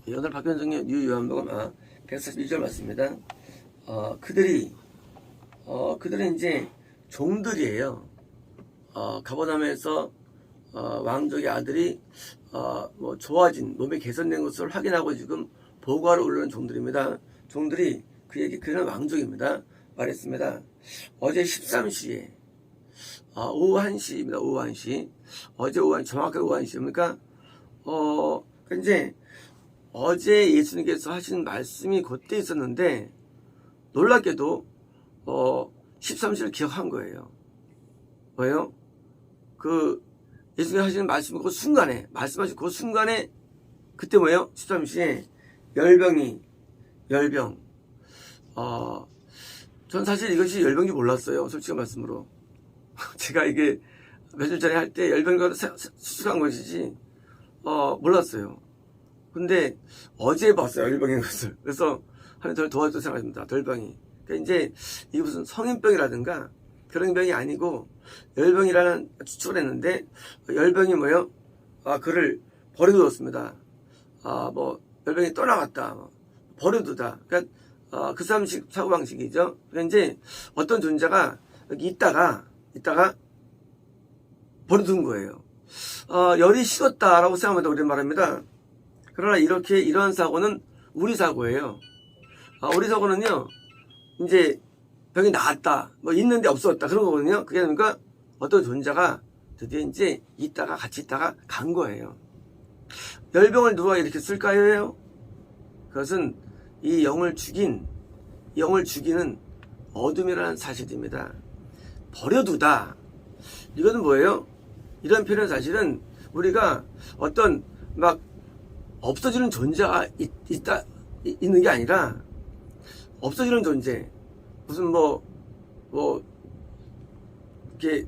오늘 박현성의 뉴요한복음 141절 맞습니다. 그들은 이제 종들이에요. 가버나움에서 왕족의 아들이 뭐 좋아진 몸이 개선된 것을 확인하고 지금 보고하러 올라온 종들입니다. 종들이 그는 왕족입니다. 말했습니다. 어제 13시에 오후 1시입니다. 오후 1시. 어제 오후 1시, 정확하게 오후 1시입니까? 이제 어제 예수님께서 하신 말씀이 그때 있었는데 놀랍게도 13시를 기억한 거예요. 왜요? 예수님이 하시는 말씀 그 순간에 말씀하신 그 순간에 그때 뭐예요? 13시에 열병 전 사실 이것이 열병인지 몰랐어요. 솔직한 말씀으로. 제가 이게 며칠 전에 할 때 열병이가 수술한 것이지 몰랐어요. 근데 어제 봤어요. 열병인 것을. 그래서 하나님 덜 도와줘 생각합니다. 덜병이. 그러니까 이제 이게 무슨 성인병이라든가 그런 병이 아니고 열병이라는 추측을 했는데 열병이 뭐예요? 그를 버려두었습니다. 열병이 떠나갔다. 버려두다. 그러니까 그 사람식 사고방식이죠. 그러니까 이제 어떤 존재가 여기 있다가 버려둔 거예요. 열이 식었다라고 생각합니다. 우리는 말합니다. 그러나 이러한 사고는 우리 사고예요. 우리 사고는요, 이제 병이 나았다, 있는데 없었다, 그런 거거든요. 그게 그러니까 어떤 존재가 드디어 이제 같이 있다가 간 거예요. 열병을 누가 이렇게 쓸까요? 그것은 이 영을 죽이는 어둠이라는 사실입니다. 버려두다. 이거는 뭐예요? 이런 표현은 사실은 우리가 어떤 없어지는 존재가 있는 게 아니라 없어지는 존재. 무슨 이렇게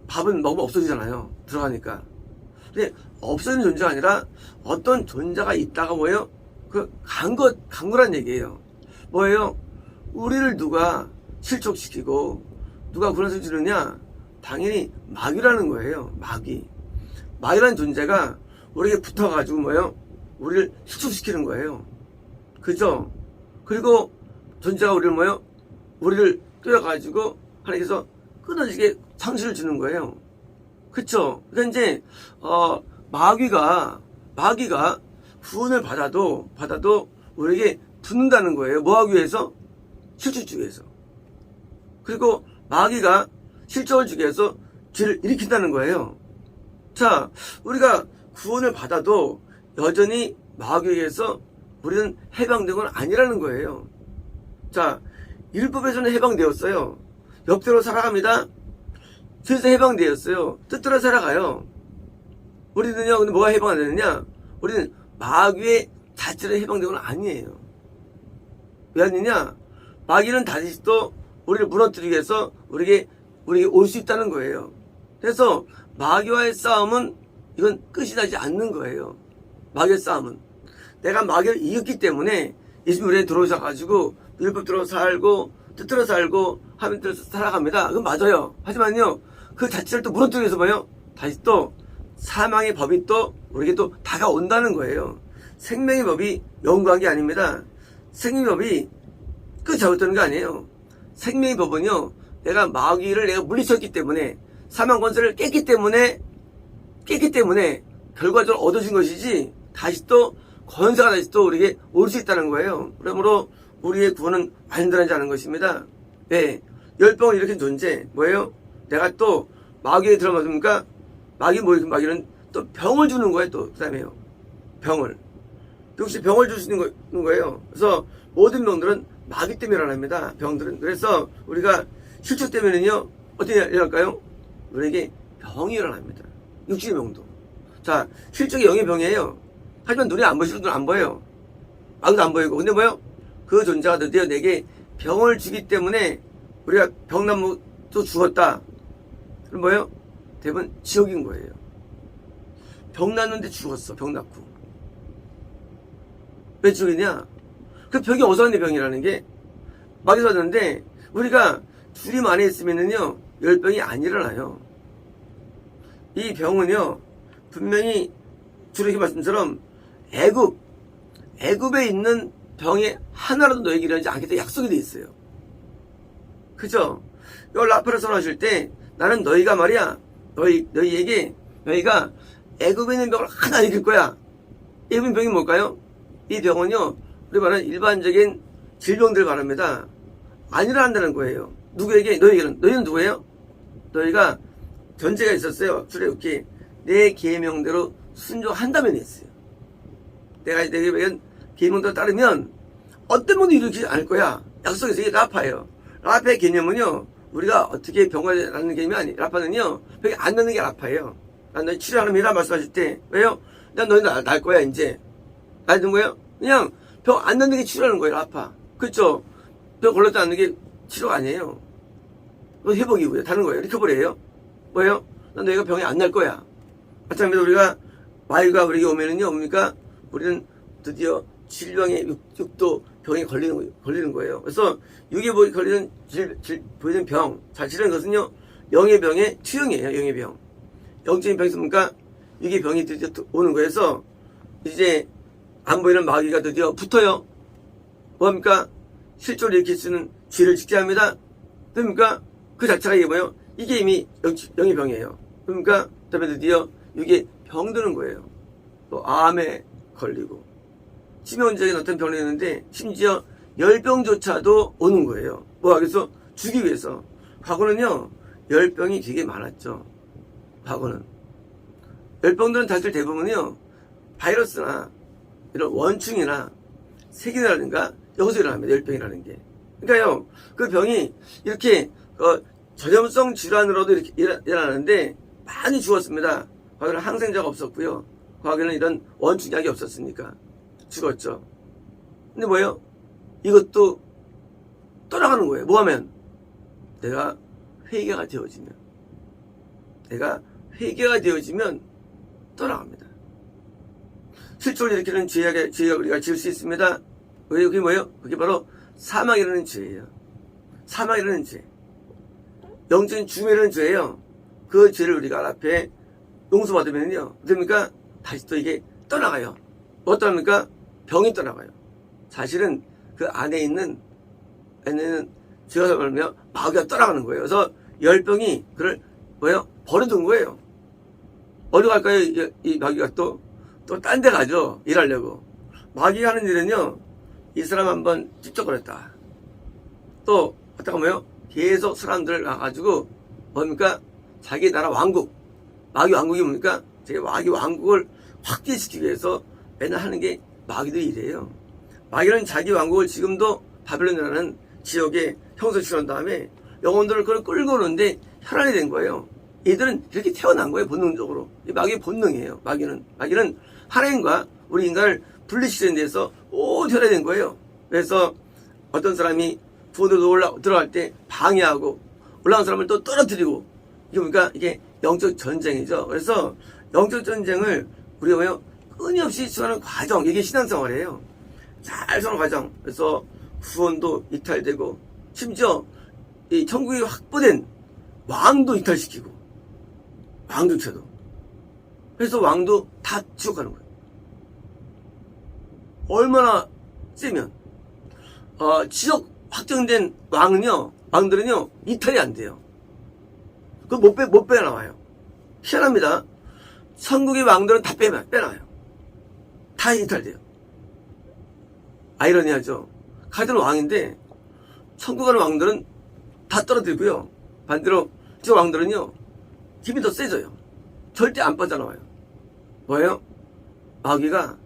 밥은 먹으면 없어지잖아요. 들어가니까. 근데 없어지는 존재가 아니라 어떤 존재가 있다가 뭐예요? 간 거란 얘기예요. 뭐예요? 우리를 누가 실족시키고 누가 그런 소리 지르냐? 당연히 마귀라는 거예요. 마귀라는 존재가 우리에게 붙어가지고 뭐예요? 우리를 실족시키는 거예요. 그죠? 그리고 존재가 우리를 떼어가지고 하나님께서 끊어지게 상실을 주는 거예요. 그쵸? 그러니까 이제 마귀가 구원을 받아도 우리에게 붙는다는 거예요. 뭐하기 위해서? 실족 주기 위해서. 그리고 마귀가 실족을 주기 위해서 죄를 일으킨다는 거예요. 자, 우리가 구원을 받아도 여전히 마귀에 의해서 우리는 해방된 건 아니라는 거예요. 자, 율법에서는 해방되었어요. 법대로 살아갑니다. 죄에서 해방되었어요. 뜻대로 살아가요. 우리는요, 근데 뭐가 해방 안 되느냐? 우리는 마귀의 자체로 해방된 건 아니에요. 왜 아니냐? 마귀는 다시 또 우리를 무너뜨리기 위해서 우리에게 올 수 있다는 거예요. 그래서 마귀와의 싸움은 이건 끝이 나지 않는 거예요. 마귀의 싸움은. 내가 마귀를 이겼기 때문에 예수님이 우리에 들어오셔가지고 율법대로 살고 뜻대로 살고 하나님 뜻대로 살아갑니다. 그건 맞아요. 하지만요, 그 자체를 또 무너뜨리기 위해서 뭐예요? 다시 또 사망의 법이 또 우리에게 또 다가온다는 거예요. 생명의 법이 영구한 게 아닙니다. 생명의 법이 끝이 잘못되는 게 아니에요. 생명의 법은요, 내가 마귀를 물리쳤기 때문에 사망 권세를 깼기 때문에 결과적으로 얻어진 것이지 다시 또 권세가 다시 또 우리에게 올 수 있다는 거예요. 그러므로 우리의 구원은 완전하지 않은 것입니다. 네, 열병을 일으킨 존재 뭐예요? 내가 또 마귀에 들어맞으니까 마귀는 또 병을 주는 거예요. 또 그다음에요, 병을. 역시 병을 줄 수 있는 거예요. 그래서 모든 병들은 마귀 때문에 일어납니다. 병들은. 그래서 우리가 실족 때문에는요, 어떻게 일어날까요? 우리에게 병이 일어납니다. 육신의 병도. 자, 실족이 영의 병이에요. 하지만 눈이 안 보이시는 눈은 안 보여요. 마귀도 안 보이고. 근데 뭐예요? 그 존재가 드디어 내게 병을 주기 때문에 우리가 병나무 또 죽었다. 그럼 뭐예요? 대부분 지옥인 거예요. 병 났는데 죽었어. 병 났고. 왜 죽이냐? 그 병이 어디서 왔는데 병이라는 게 마귀에서 왔는데 우리가 주님 안에 있으면은요, 열병이 안 일어나요. 이 병은요, 분명히 주로 이렇게 말씀처럼 애굽에 있는 병이 하나라도 너에게 일어나지 않겠다 약속이 돼 있어요. 그죠? 이걸 라파를 선언하실 때 나는 너희가 말이야 너희가 애굽에 있는 병을 하나 이길 거야. 애굽 병이 뭘까요? 이 병은요 우리 말하는 일반적인 질병들 말합니다. 아니라 한다는 거예요. 누구에게? 너희는 누구예요? 너희가 전제가 있었어요. 출애굽기 내 계명대로 순종한다면 했어요. 내가 내게 계명대로 따르면 어떤 분도 일으키지 않을 거야. 약속에서 이게 라파예요. 라파의 개념은요 우리가 어떻게 병을 낫는 개념이 아니에요. 라파는요 병이 안 낫는 게 라파예요. 난 너희 치료하는 이라 말씀하실 때 왜요? 난 너희 날 거야 이제. 알던 거예요? 그냥 병 안 낫는 게 치료하는 거예요. 라파. 그렇죠? 병 걸렸다 낫는 게 치료가 아니에요. 회복이고요. 다른 거예요. 리커버리예요. 뭐예요? 난 너희가 병이 안 날 거야. 마찬가지로 우리가 마귀가 우리에게 오면은요 뭡니까? 우리는 드디어 질병의 육도 병에 걸리는 거예요. 그래서 육에 걸리는 보이는 병, 사실은 그것은요 영의 병의 투영이에요. 영의 병. 영적인 병이 있습니까? 육의 병이 드디어 오는 거예요. 그래서 이제 안 보이는 마귀가 드디어 붙어요. 뭡니까? 실조를 일으킬 수 있는 죄를 짓게 합니다. 그러니까 그 자체가 이게 뭐예요? 이게 이미 영의 병이에요. 그러니까 그다음에 드디어 육에 병드는 거예요. 또 암에 걸리고 치명적인 어떤 병이 있는데 심지어 열병조차도 오는 거예요. 그래서 주기 위해서. 과거는요 열병이 되게 많았죠. 과거는 열병들은 사실 대부분은요 바이러스나 이런 원충이나 세균이라든가 여기서 일어납니다. 열병이라는 게. 그러니까요 그 병이 이렇게 전염성 질환으로도 이렇게 일어나는데 많이 죽었습니다. 과거에는 항생제가 없었고요. 과거에는 이런 원충약이 없었으니까 죽었죠. 근데 뭐예요? 이것도 떠나가는 거예요. 뭐하면? 내가 회개가 되어지면 떠나갑니다. 실족을 일으키는 죄가 우리가 지을 수 있습니다. 그게 뭐예요? 그게 바로 사망이라는 죄예요. 사망이라는 죄. 영적인 죽음이라는 죄예요. 그 죄를 우리가 앞에 용서받으면요. 어떻습니까? 다시 또 이게 떠나가요. 어떠합니까? 병이 떠나가요. 사실은 그 안에 있는 죄가 말하면 마귀가 떠나가는 거예요. 그래서 열병이 그걸 버려둔 거예요. 어디 갈까요? 이 마귀가 또 딴 데 가죠. 일하려고. 마귀가 하는 일은요. 이 사람 한번 찝쩍거렸다. 또 어떻게 보면 계속 사람들을 나가지고 뭡니까? 자기 나라 왕국. 마귀 왕국이 뭡니까? 자기 마귀 왕국을 확대시키기 위해서 맨날 하는 게 마귀들이 이래요. 마귀는 자기 왕국을 지금도 바벨론이라는 지역에 형성시킨 다음에 영혼들을 그걸 끌고 오는데 혈안이 된 거예요. 얘들은 이렇게 태어난 거예요. 본능적으로. 이 마귀의 본능이에요. 마귀는 하나님과 우리 인간을 분리시키는 데서 온 혈안이 된 거예요. 그래서 어떤 사람이 구원으로 들어갈 때 방해하고 올라온 사람을 또 떨어뜨리고 이게 뭡니까? 이게 영적 전쟁이죠. 그래서 영적 전쟁을 우리가 끊임없이 수하는 과정, 이게 신앙생활이에요. 잘 수하는 과정. 그래서 구원도 이탈되고 심지어 이 천국이 확보된 왕도 이탈시키고 왕조차도. 그래서 왕도 다 지옥 가는 거예요. 얼마나 세면 지옥 확정된 왕들은요 이탈이 안 돼요. 그거 못 빼나와요. 희한합니다. 천국의 왕들은 다 빼놔요. 다 이탈돼요. 아이러니하죠. 같은 왕인데 천국 가는 왕들은 다 떨어뜨리고요. 반대로 저 왕들은요 힘이 더 세져요. 절대 안 빠져나와요. 뭐예요? 마귀가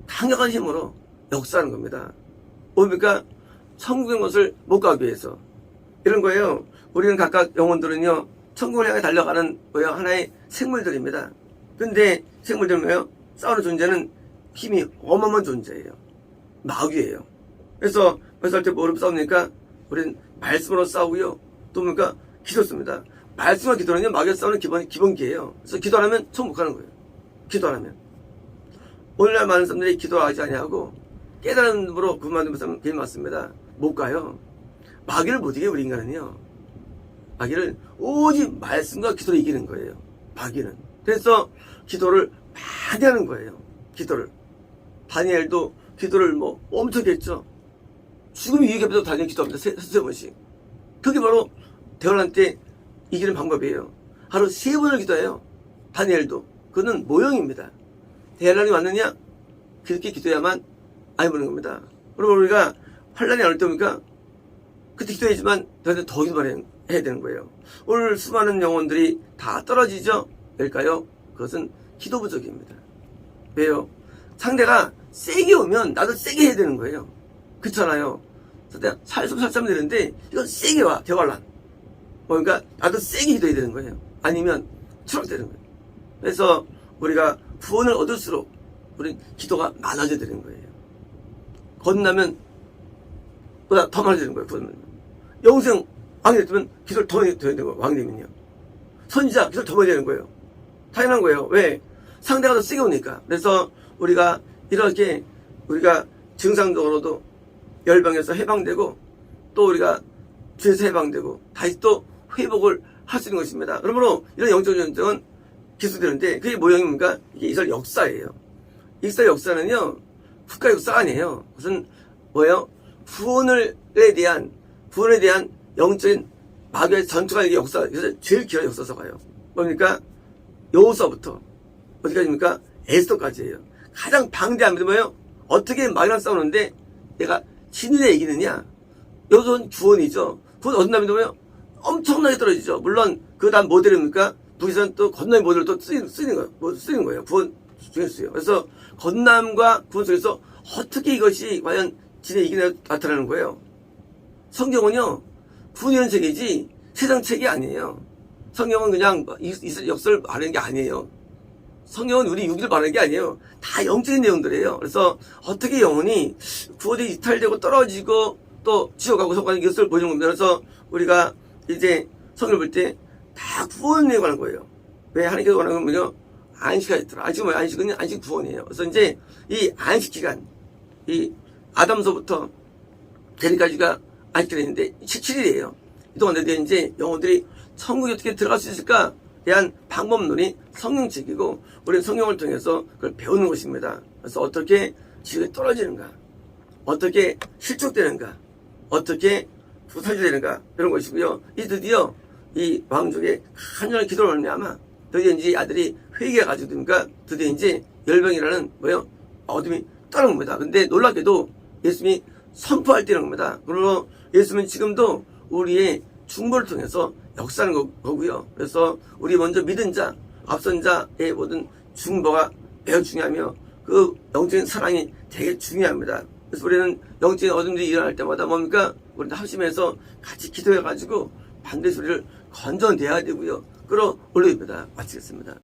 강력한 힘으로 역사하는 겁니다. 뭡니까? 천국의 것을 못 가기 위해서. 이런 거예요. 우리는 각각 영혼들은요 천국을 향해 달려가는 하나의 생물들입니다. 근데 생물들은 뭐예요? 싸우는 존재는 힘이 어마어마한 존재예요. 마귀예요. 그래서 할 때 뭐로 싸웁니까? 우리는 말씀으로 싸우고요. 또 뭡니까? 기도 씁니다. 말씀과 기도는요 마귀와 싸우는 기본기예요. 그래서 기도 안 하면 천국 가는 거예요. 기도 안 하면. 오늘날 많은 사람들이 기도하지 아니하고 깨달음으로 그만 두면 괜히 맞습니다. 못 가요. 마귀를 못 이겨요. 우리 인간은요. 마귀를 오직 말씀과 기도로 이기는 거예요. 마귀는. 그래서 기도를 많이 하는 거예요. 기도를. 다니엘도 기도를 뭐 엄청 했죠. 죽음이 위기 앞에서 다니엘 기도합니다. 세 번씩. 그게 바로 대환란 때 이기는 방법이에요. 하루 3번을 기도해요. 다니엘도. 그거는 모형입니다. 대환란이 왔느냐? 그렇게 기도해야만 안 보는 겁니다. 그러면 우리가 환란이 안 올 때입니까? 그때 기도해야지만 더 기도만 해야 되는 거예요. 오늘 수많은 영혼들이 다 떨어지죠? 왜일까요? 그것은 기도 부족입니다. 왜요? 상대가 세게 오면 나도 세게 해야 되는 거예요. 그렇잖아요. 상대가 살좀 되는데 이건 세게 와, 대환란. 그러니까 나도 세게 기도해야 되는 거예요. 아니면 추락되는 거예요. 그래서 우리가 구원을 얻을수록 우리는 기도가 많아져야 되는 거예요. 건나면 보다 더 많아지는 거예요. 구원은. 영생 왕이 됐으면 기도를 더 해야 되는 거예요. 왕이 되면요. 선지자 기도를 더 해야 되는 거예요. 당연한 거예요. 왜? 상대가 더 세게 오니까. 그래서 우리가 이렇게 우리가 증상적으로도 열방에서 해방되고 또 우리가 죄에서 해방되고 다시 또 회복을 할 수 있는 것입니다. 그러므로 이런 영적 전쟁은 기술되는데 그게 모형입니까? 이게 이스라엘 역사예요. 이스라엘 역사는요 국가 역사가 아니에요. 그것은 뭐예요? 구원에 대한 영적인 마귀의 전투가 이게 역사. 그래서 제일 길어요. 역사서가요. 뭡니까? 여호수아부터 어디까지입니까? 에스더까지예요. 가장 방대한 게 뭐예요? 어떻게 마귀랑 싸우는데 내가 진리에 이기느냐? 여기서 구원이죠. 구원 얻은 다음에 뭐예요? 엄청나게 떨어지죠. 물론 그 다음 모델입니까? 북에서는 또 건너의 모델을 또 쓰는 거예요. 구원 중에서요. 그래서 건남과 구원 속에서 어떻게 이것이 과연 진리에 이기느냐 나타나는 거예요. 성경은요 구원이라는 책이지 세상 책이 아니에요. 성경은 그냥 이스라엘 역사를 말하는 게 아니에요. 성경은 우리 유기를 말하는 게 아니에요. 다 영적인 내용들이에요. 그래서 어떻게 영혼이 구원이 이탈되고 떨어지고 또 지옥하고 속하는 이것을 보여주는 겁니다. 그래서 우리가 이제 성경을 볼 때 다 구원에 관한 거예요. 왜 하나님께서 원하는 건요? 안식가 있더라. 안식은 안식 구원이에요. 그래서 이제 이 안식 기간, 이 아담서부터 대리까지가 안식기가 있는데 7일이에요. 이동안 내에 이제 영혼들이 천국에 어떻게 들어갈 수 있을까? 대한 방법론이 성경책이고 우리는 성경을 통해서 그걸 배우는 것입니다. 그래서 어떻게 지옥에 떨어지는가? 어떻게 실족되는가? 어떻게 부서지는가? 이런 것이고요. 드디어 이 왕족의 간절한 기도를 하면 드디어 이제 아들이 회개해가지고 됩니까? 드디어 이제 열병이라는 뭐예요? 어둠이 떠나옵니다. 근데 놀랍게도 예수님이 선포할 때는 겁니다. 그러므로 예수님은 지금도 우리의 중보를 통해서 역사하는 거고요. 그래서 우리 먼저 믿은 자, 앞선 자의 모든 중보가 매우 중요하며 그 영적인 사랑이 되게 중요합니다. 그래서 우리는 영적인 어둠들이 일어날 때마다 뭡니까? 우리는 합심해서 같이 기도해가지고 반드시 우리를 건져내야 되고요. 끌어올려야 됩니다. 마치겠습니다.